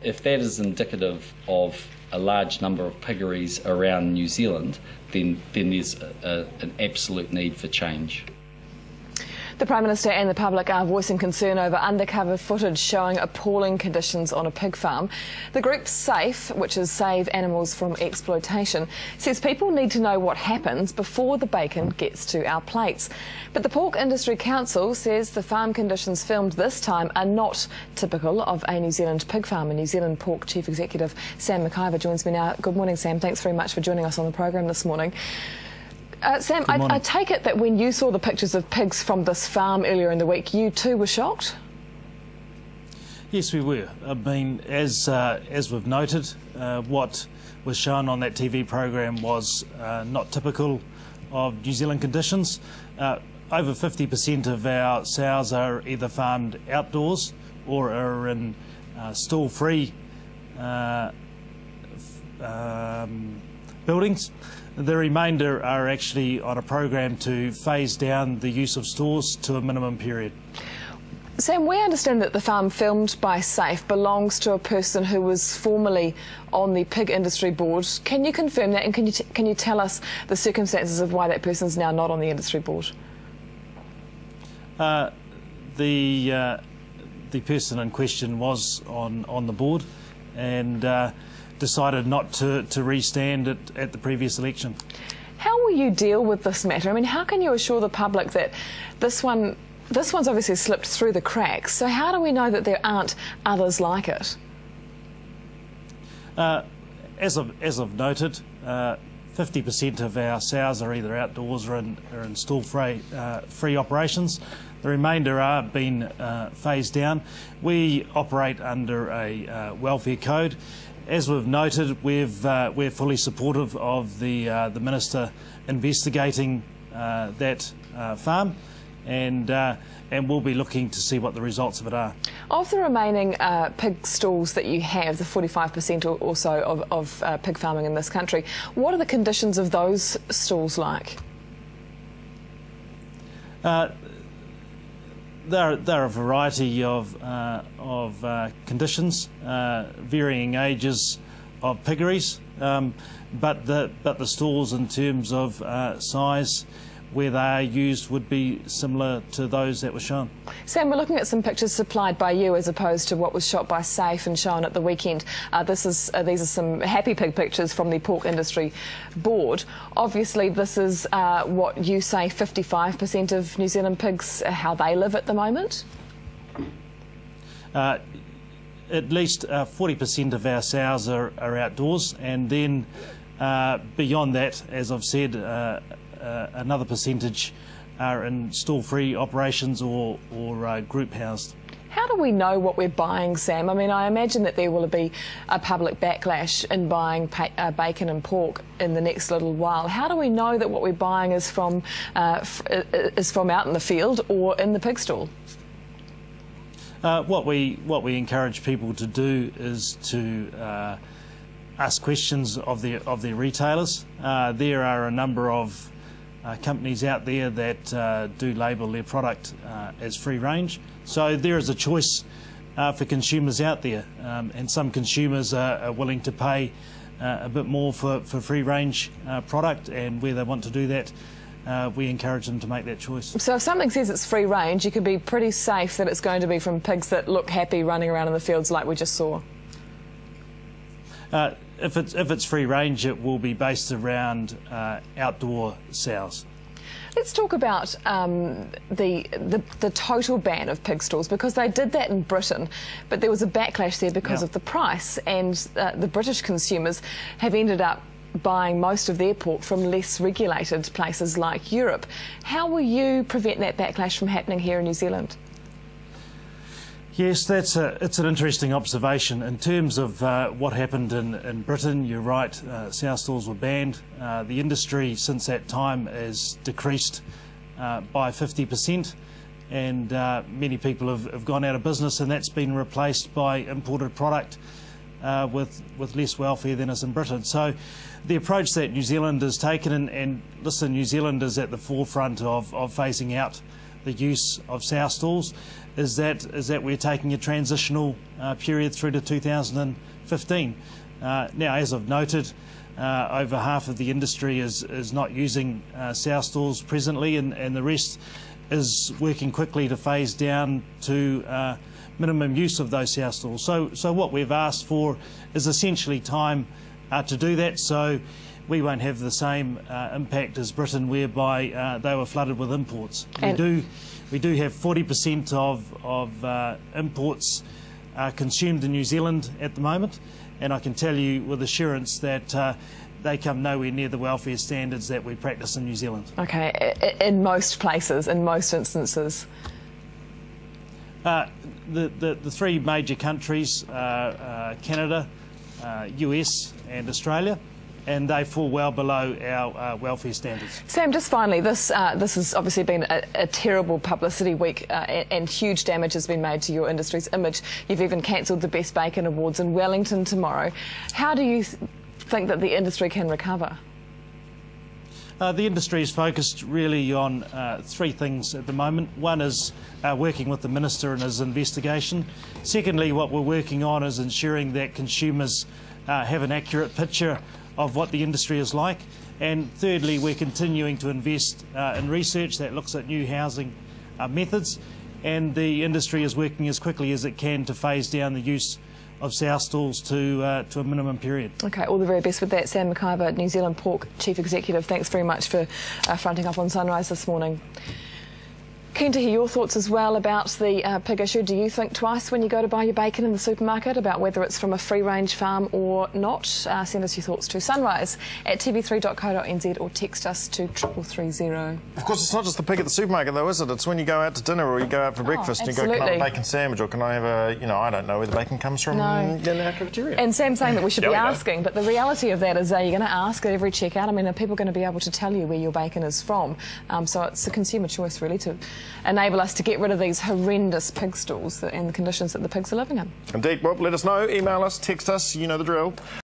if that is indicative of a large number of piggeries around New Zealand, then there's an absolute need for change. The Prime Minister and the public are voicing concern over undercover footage showing appalling conditions on a pig farm. The group SAFE, which is Save Animals from Exploitation, says people need to know what happens before the bacon gets to our plates. But the Pork Industry Council says the farm conditions filmed this time are not typical of a New Zealand pig farm. And New Zealand Pork Chief Executive Sam McIvor joins me now. Good morning, Sam. Thanks very much for joining us on the program this morning. Sam, I take it that when you saw the pictures of pigs from this farm earlier in the week, you too were shocked? Yes, we were. I mean, as we've noted, what was shown on that TV program was not typical of New Zealand conditions. Over 50% of our sows are either farmed outdoors or are in stall-free buildings. The remainder are actually on a program to phase down the use of stores to a minimum period. Sam, we understand that the farm filmed by SAFE belongs to a person who was formerly on the Pig Industry Board. Can you confirm that, and can you tell us the circumstances of why that person is now not on the industry board? The person in question was on the board and decided not to restand at the previous election. How will you deal with this matter? I mean, how can you assure the public that this one's obviously slipped through the cracks, so how do we know that there aren't others like it? As I've noted, 50% of our sows are either outdoors or in stall-free operations. The remainder are being phased down. We operate under a welfare code. As we've noted, we're fully supportive of the Minister investigating that farm, and we'll be looking to see what the results of it are. Of the remaining pig stalls that you have, the 45% or so of pig farming in this country, what are the conditions of those stalls like? There are a variety of conditions, varying ages of piggeries, but the stalls in terms of size where they are used would be similar to those that were shown. Sam, we're looking at some pictures supplied by you as opposed to what was shot by SAFE and shown at the weekend. These are some happy pig pictures from the Pork Industry Board. Obviously, this is what you say 55% of New Zealand pigs, how they live at the moment? At least 40% of our sows are outdoors, and then beyond that, as I've said, another percentage are in stall-free operations or group housed. How do we know what we're buying, Sam? I mean, I imagine that there will be a public backlash in buying bacon and pork in the next little while. How do we know that what we're buying is from out in the field or in the pig stall? What we encourage people to do is to ask questions of their retailers. There are a number of companies out there that do label their product as free range. So there is a choice for consumers out there, and some consumers are willing to pay a bit more for free range product, and where they want to do that, we encourage them to make that choice. So if something says it's free range, you can be pretty safe that it's going to be from pigs that look happy running around in the fields like we just saw? If it's free range, it will be based around outdoor sows. Let's talk about the total ban of pig stalls, because they did that in Britain, but there was a backlash there because of the price, and the British consumers have ended up buying most of their pork from less regulated places like Europe. How will you prevent that backlash from happening here in New Zealand? Yes, it's an interesting observation. In terms of what happened in Britain, you're right, sow stalls were banned. The industry since that time has decreased by 50%, and many people have gone out of business, and that's been replaced by imported product with less welfare than is in Britain. So the approach that New Zealand has taken, and listen, New Zealand is at the forefront of phasing out the the use of sow stalls is that we're taking a transitional period through to 2015. Now, as I've noted, over half of the industry is not using sow stalls presently, and the rest is working quickly to phase down to minimum use of those sow stalls. So what we've asked for is essentially time to do that, so we won't have the same impact as Britain, whereby they were flooded with imports. We do have 40% of imports consumed in New Zealand at the moment, and I can tell you with assurance that they come nowhere near the welfare standards that we practice in New Zealand. Okay, in most places, in most instances? The three major countries, Canada, US and Australia, and they fall well below our welfare standards. Sam, just finally, this has obviously been a terrible publicity week and huge damage has been made to your industry's image. You've even cancelled the Best Bacon Awards in Wellington tomorrow. How do you think that the industry can recover? The industry is focused really on three things at the moment. One is working with the Minister in his investigation. Secondly, what we're working on is ensuring that consumers have an accurate picture of what the industry is like. And thirdly, we're continuing to invest in research that looks at new housing methods, and the industry is working as quickly as it can to phase down the use of sow stalls to a minimum period. Okay, all the very best with that. Sam McIvor, New Zealand Pork Chief Executive, thanks very much for fronting up on Sunrise this morning. Keen to hear your thoughts as well about the pig issue. Do you think twice when you go to buy your bacon in the supermarket about whether it's from a free-range farm or not? Send us your thoughts to sunrise@tv3.co.nz or text us to 3330. Of course, it's not just the pig at the supermarket, though, is it? It's when you go out to dinner or you go out for breakfast and you go, can I have a bacon sandwich, or can I have a, I don't know where the bacon comes from in our cafeteria. And Sam's saying that we should be asking, but the reality of that is you're going to ask at every checkout. I mean, are people going to be able to tell you where your bacon is from? So it's a consumer choice, really, to enable us to get rid of these horrendous pig stalls and the conditions that the pigs are living in. Indeed. Well, let us know. Email us, text us. You know the drill.